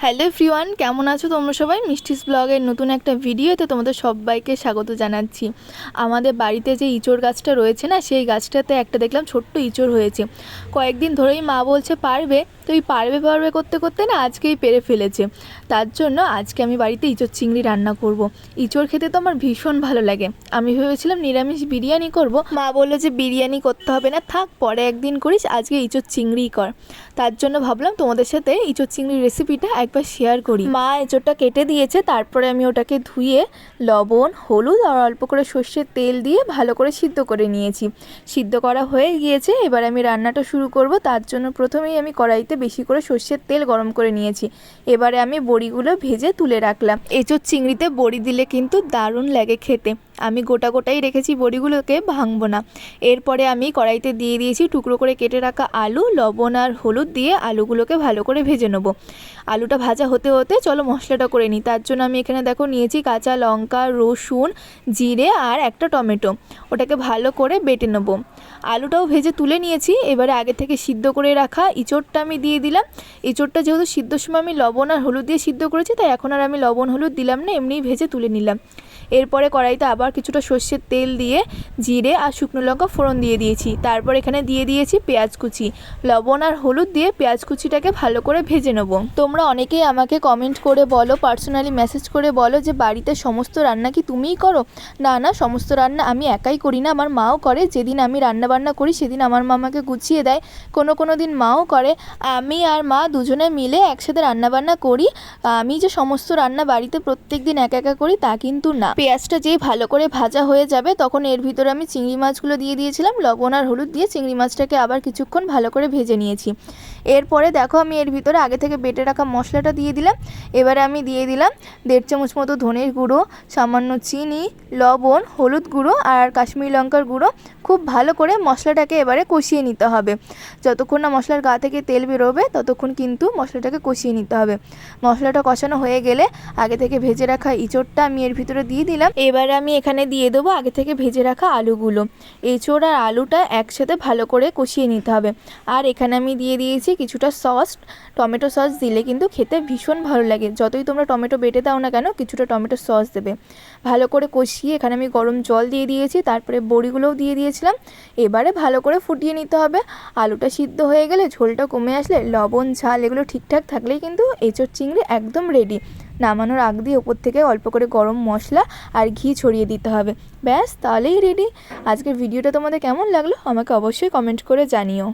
Hello everyone, কেমন আছো তোমরা সবাই? মিষ্টিস ব্লগের নতুন একটা ভিডিওতে তোমাদের সবাইকে স্বাগত জানাচ্ছি। আমাদের বাড়িতে যে ইঁচড় গাছটা রয়েছে না, সেই গাছটাতে একটা দেখলাম ছোট্ট ইঁচড় হয়েছে। কয়েকদিন ধরেই মা বলছে পারবে, তো এই পারবে করতে করতে না আজকেই পেরে ফেলেছে। তার জন্য আজকে আমি বাড়িতে ইঁচড় চিংড়ি রান্না করব। ইঁচড় খেতে তো আমার ভীষণ ভালো লাগে। আমি ভেবেছিলাম নিরামিষ বিরিয়ানি করব, মা বললো যে বিরিয়ানি করতে হবে না, থাক পরে একদিন করিস, আজকে ইঁচড় চিংড়িই কর। তার জন্য ভাবলাম তোমাদের সাথে ইঁচড় চিংড়ির রেসিপিটা একবার শেয়ার করি। মা এঁচড়টা কেটে দিয়েছে, তারপরে আমি ওটাকে ধুয়ে লবণ, হলুদ আর অল্প করে সর্ষের তেল দিয়ে ভালো করে সিদ্ধ করে নিয়েছি। সিদ্ধ করা হয়ে গিয়েছে, এবার আমি রান্নাটা শুরু করব। তার জন্য প্রথমেই আমি কড়াইতে বেশি করে সর্ষের তেল গরম করে নিয়েছি। এবারে আমি বড়িগুলো ভেজে তুলে রাখলাম। এঁচড় চিংড়িতে বড়ি দিলে কিন্তু দারুণ লাগে খেতে। আমি গোটাই রেখেছি, বড়িগুলোকে ভাঙবো না। এরপরে আমি কড়াইতে দিয়ে দিয়েছি টুকরো করে কেটে রাখা আলু, লবণ আর হলুদ দিয়ে আলুগুলোকে ভালো করে ভেজে নেবো। আলুটা ভাজা হতে হতে চলো মশলাটা করে নিই। তার জন্য আমি এখানে দেখো নিয়েছি কাঁচা লঙ্কা, রসুন, জিরে আর একটা টমেটো। ওটাকে ভালো করে বেটে নেবো। আলুটাও ভেজে তুলে নিয়েছি। এবারে আগে থেকে সিদ্ধ করে রাখা ইঁচড়টা আমি দিয়ে দিলাম। ইঁচড়টা যেহেতু সিদ্ধর সময় আমি লবণ আর হলুদ দিয়ে সিদ্ধ করেছি, তাই এখন আর আমি লবণ হলুদ দিলাম না, এমনিই ভেজে তুলে নিলাম। এরপরে কড়াইতে আবার কিছুটা সর্ষের তেল দিয়ে জিরে আর শুকনো লঙ্কা ফোড়ন দিয়ে দিয়েছি। তারপর এখানে দিয়ে দিয়েছি পেঁয়াজ কুচি। লবণ আর হলুদ দিয়ে পেঁয়াজ কুচিটাকে ভালো করে ভেজে নেব। তোমরা অনেকেই আমাকে কমেন্ট করে বলো, পার্সোনালি মেসেজ করে বলো যে বাড়িতে সমস্ত রান্না কি তুমিই করো? না, সমস্ত রান্না আমি একাই করি না, আমার মাও করে। যেদিন আমি রান্না বান্না করি সেদিন আমার মা আমাকে গুছিয়ে দেয়, কোনো দিন মাও করে। আমি আর মা দুজনে মিলে একসাথে রান্নাবান্না করি। আমি যে সমস্ত রান্না বাড়িতে প্রত্যেক দিন একা করি তা কিন্তু না। পেঁয়াজটা যেই ভালো করে ভাজা হয়ে যাবে, তখন এর ভিতরে আমি চিংড়ি মাছগুলো দিয়ে দিয়েছিলাম। লবণ আর হলুদ দিয়ে চিংড়ি মাছটাকে আবার কিছুক্ষণ ভালো করে ভেজে নিয়েছি। এরপরে দেখো আমি এর ভিতরে আগে থেকে বেটে রাখা মশলাটা দিয়ে দিলাম। এবারে আমি দিয়ে দিলাম 1.5 চামচ মতো ধনের গুঁড়ো, সামান্য চিনি, লবণ, হলুদ গুঁড়ো আর কাশ্মীরি লঙ্কার গুঁড়ো। খুব ভালো করে মশলাটাকে এবারে কষিয়ে নিতে হবে। যতক্ষণ না মশলার গা থেকে তেল বেরোবে ততক্ষণ কিন্তু মশলাটাকে কষিয়ে নিতে হবে। মশলাটা কষানো হয়ে গেলে আগে থেকে ভেজে রাখা ইঁচড়টা আমি এর ভিতরে দিয়ে দিলাম। এবারে আমি এখানে দিয়ে দেবো আগে থেকে ভেজে রাখা আলুগুলো। এঁচড় আর আলুটা একসাথে ভালো করে কষিয়ে নিতে হবে। আর এখানে আমি দিয়ে দিয়েছি কিছুটা সস। টমেটো সস দিলে কিন্তু খেতে ভীষণ ভালো লাগে। যতই তোমরা টমেটো বেটে দাও না কেন, কিছুটা টমেটো সস দেবে। ভালো করে কষিয়ে এখানে আমি গরম জল দিয়ে দিয়েছি, তারপরে বড়িগুলোও দিয়ে দিয়েছিলাম। এবারে ভালো করে ফুটিয়ে নিতে হবে। আলুটা সিদ্ধ হয়ে গেলে, ঝোলটা কমে আসলে, লবণ ঝাল এগুলো ঠিকঠাক থাকলেই কিন্তু এঁচড় চিংড়ি একদম রেডি। নামানোর আগ দিয়ে ওপর থেকে অল্প করে গরম মশলা আর ঘি ছড়িয়ে দিতে হবে। ব্যাস, তাহলেই রেডি। আজকের ভিডিওটা তোমাদের কেমন লাগলো আমাকে অবশ্যই কমেন্ট করে জানিও।